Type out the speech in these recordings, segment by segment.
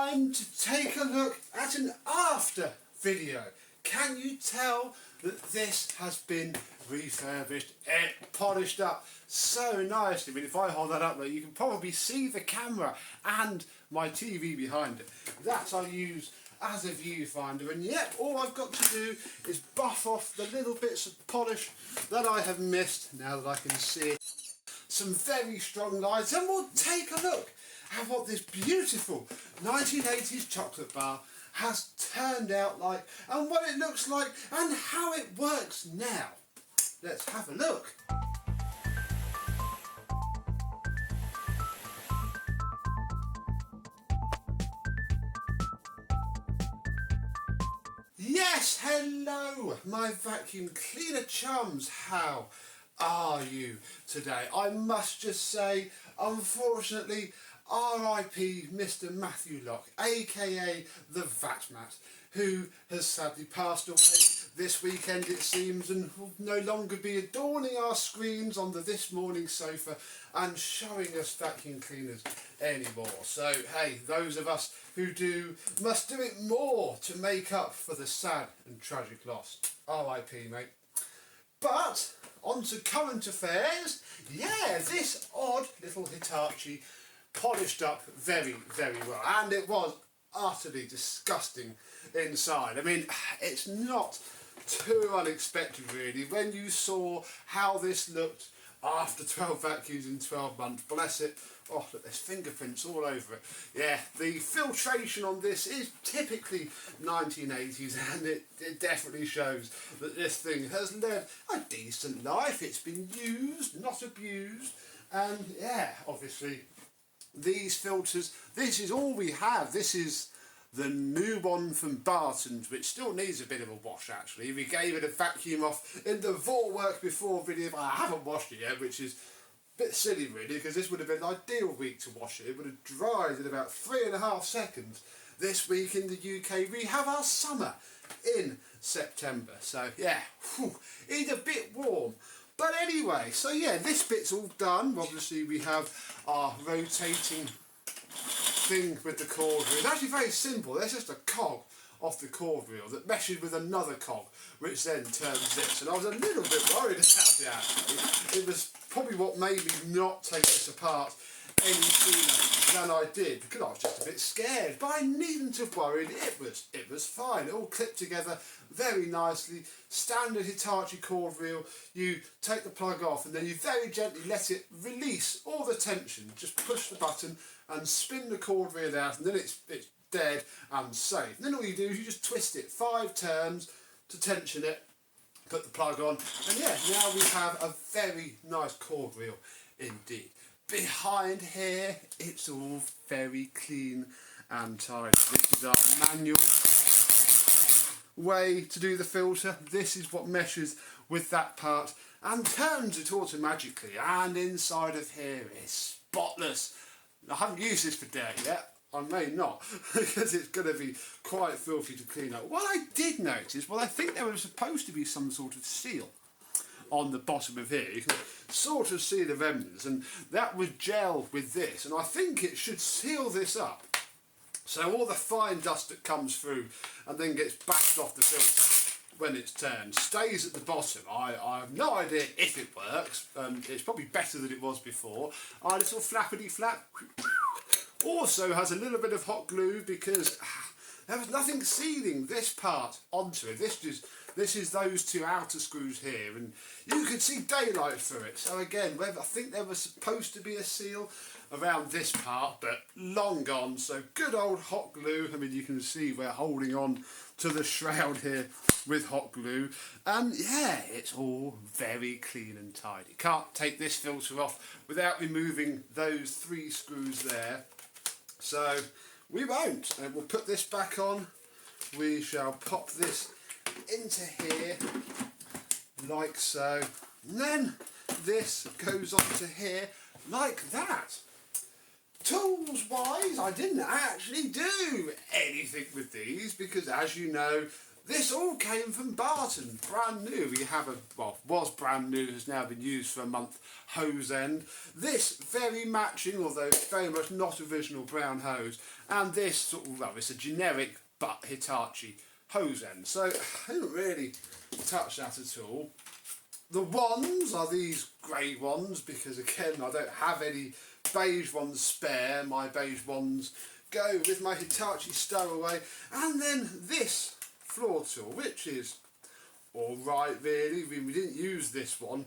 time to take a look at an after video. Can you tell that this has been refurbished and polished up so nicely? I mean, if I hold that up there, you can probably see the camera and my TV behind it. That I use as a viewfinder, and yet all I've got to do is buff off the little bits of polish that I have missed now that I can see some very strong lights, and we'll take a look at what this beautiful 1980s chocolate bar has turned out like, and what it looks like, and how it works now. Let's have a look. Yes, hello, my vacuum cleaner chums. How are you today? I must just say, unfortunately, R.I.P. Mr. Matthew Locke, aka the Vatmat, who has sadly passed away this weekend, it seems, and will no longer be adorning our screens on the This Morning sofa and showing us vacuum cleaners anymore. So, hey, those of us who do must do it more to make up for the sad and tragic loss. R.I.P. mate. But on to current affairs. Yeah, this odd little Hitachi polished up very, very well, and it was utterly disgusting inside. I mean, it's not too unexpected really when you saw how this looked after 12 vacuums in 12 months. Bless it. Oh, look, there's fingerprints all over it. Yeah, the filtration on this is typically 1980s, and it definitely shows that this thing has led a decent life. It's been used, not abused, and yeah, obviously these filters, this is all we have. This is the new one from Barton's, which still needs a bit of a wash actually. We gave it a vacuum off in the Vor Work Before video, but I haven't washed it yet, which is a bit silly really, because this would have been an ideal week to wash it. It would have dried in about 3.5 seconds. This week in the UK we have our summer in September, so yeah, it's a bit warm. But anyway, so yeah, this bit's all done. Obviously we have our rotating thing with the cord reel. It's actually very simple. There's just a cog off the cord reel that meshes with another cog, which then turns this. And I was a little bit worried about it actually. It was probably what made me not take this apart any sooner than I did, because I was just a bit scared. But I needn't have worried. It was fine. It all clipped together very nicely. Standard Hitachi cord reel. You take the plug off and then you very gently let it release all the tension. Just push the button and spin the cord reel out, and then it's dead and safe. And then all you do is you just twist it 5 turns to tension it, put the plug on, and yeah, now we have a very nice cord reel indeed. Behind here, it's all very clean and tidy. This is our manual way to do the filter. This is what meshes with that part and turns it automatically. And inside of here is spotless. I haven't used this for day yet. I may not, because it's going to be quite filthy to clean up. What I did notice, well, I think there was supposed to be some sort of seal on the bottom of here. You can sort of see the remnants, and that would gel with this, and I think it should seal this up. So all the fine dust that comes through and then gets bashed off the filter when it's turned stays at the bottom. I have no idea if it works. It's probably better than it was before. Our little flappity flap also has a little bit of hot glue because there was nothing sealing this part onto it. This is those 2 outer screws here, and you could see daylight through it. So again, I think there was supposed to be a seal around this part, but long gone. So good old hot glue. I mean, you can see we're holding on to the shroud here with hot glue, and yeah, it's all very clean and tidy. Can't take this filter off without removing those 3 screws there, so we won't. And we'll put this back on. We shall pop this into here like so, and then this goes onto here like that. Tools wise, I didn't actually do anything with these because, as you know, This all came from Barton, brand new. We have a, well, was brand new, has now been used for a month, hose end. This very matching, although very much not original brown hose. And this sort of, well, it's a generic but Hitachi hose end. So I didn't really touch that at all. The wands are these grey ones because again I don't have any beige ones spare. My beige ones go with my Hitachi stowaway. And then this floor tool, which is alright really. We didn't use this one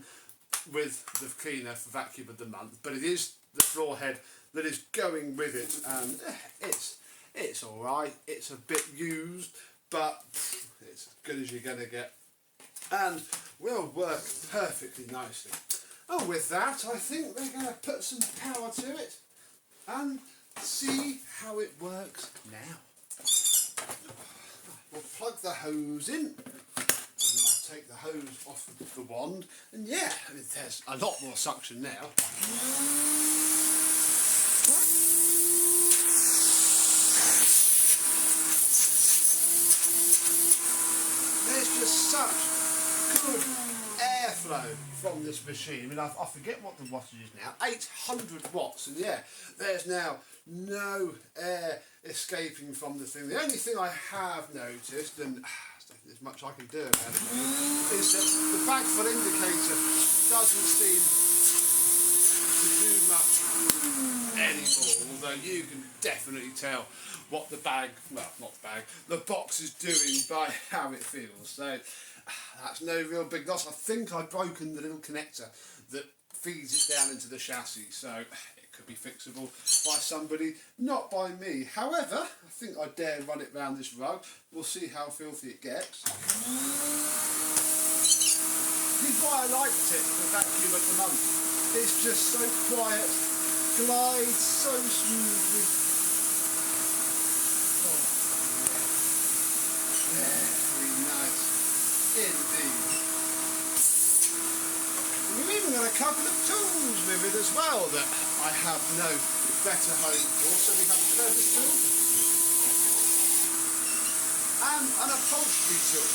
with the cleaner for vacuum of the month, but it is the floor head that is going with it, and it's alright. It's a bit used, but it's as good as you're going to get, and will work perfectly nicely. And with that, I think we're going to put some power to it and see how it works now. We'll plug the hose in, and then I'll take the hose off the wand, and yeah, I mean, there's a lot more suction now. There's just such good airflow from this machine. I mean, I forget what the wattage is now, 800 watts, and yeah, there's now no air escaping from the thing. The only thing I have noticed, and there's much I can do about it, is that the bag full indicator doesn't seem to do much anymore, although you can definitely tell what the bag, well, not the bag, the box is doing by how it feels. So that's no real big loss. I think I've broken the little connector that feeds it down into the chassis, so it could be fixable by somebody, not by me. However, I think I dare run it round this rug. We'll see how filthy it gets. This is why I liked it, the vacuum of the month. It's just so quiet, glides so smoothly. Oh, yeah. Very nice indeed. We've even got a couple of tools with it as well that I have no better home for. So we have a service tool and an upholstery tool.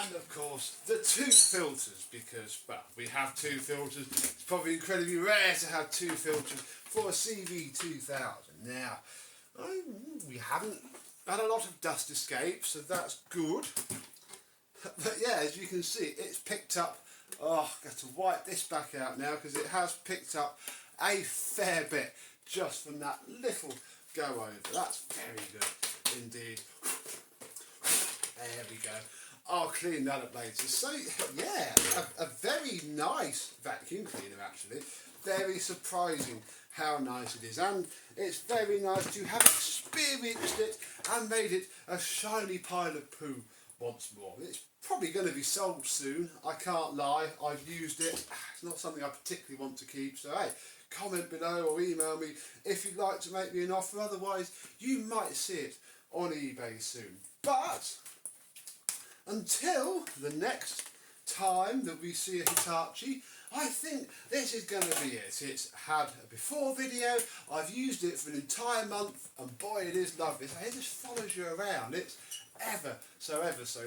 And of course the two filters, because, well, we have two filters. It's probably incredibly rare to have two filters for a CV2000. Now, we haven't had a lot of dust escape, so that's good. But yeah, as you can see, it's picked up, oh, I've got to wipe this back out now because it has picked up a fair bit just from that little go over. That's very good indeed. There we go. I'll clean that up later. So yeah, a very nice vacuum cleaner actually. Very surprising how nice it is, and it's very nice to have experienced it and made it a shiny pile of poo once more. It's probably going to be sold soon, I can't lie. I've used it. It's not something I particularly want to keep, so hey, comment below or email me if you'd like to make me an offer. Otherwise, you might see it on eBay soon. But until the next time that we see a Hitachi, I think this is going to be it. It's had a before video, I've used it for an entire month, and boy, it is lovely. It just follows you around. It's ever so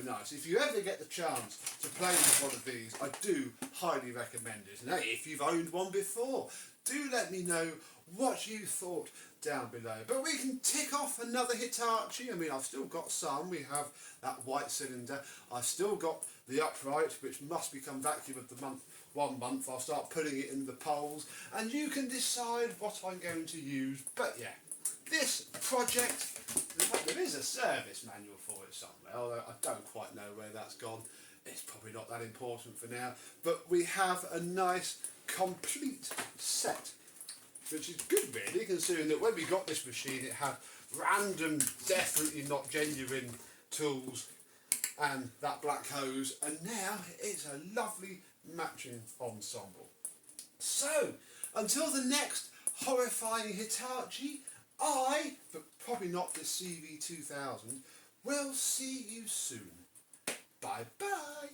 nice. If you ever get the chance to play with one of these, I do highly recommend it. And hey, if you've owned one before, do let me know what you thought down below. But we can tick off another Hitachi. I mean, I've still got some. We have that white cylinder. I've still got the upright, which must become vacuum of the month. 1 month I'll start putting it in the poles, and you can decide what I'm going to use. But yeah, this project, there is a service manual for it somewhere, although I don't quite know where that's gone. It's probably not that important for now, but we have a nice complete set, which is good really, considering that when we got this machine it had random, definitely not genuine tools and that black hose, and now it's a lovely matching ensemble. So, until the next horrifying Hitachi, but probably not the CV2000, will see you soon. Bye bye.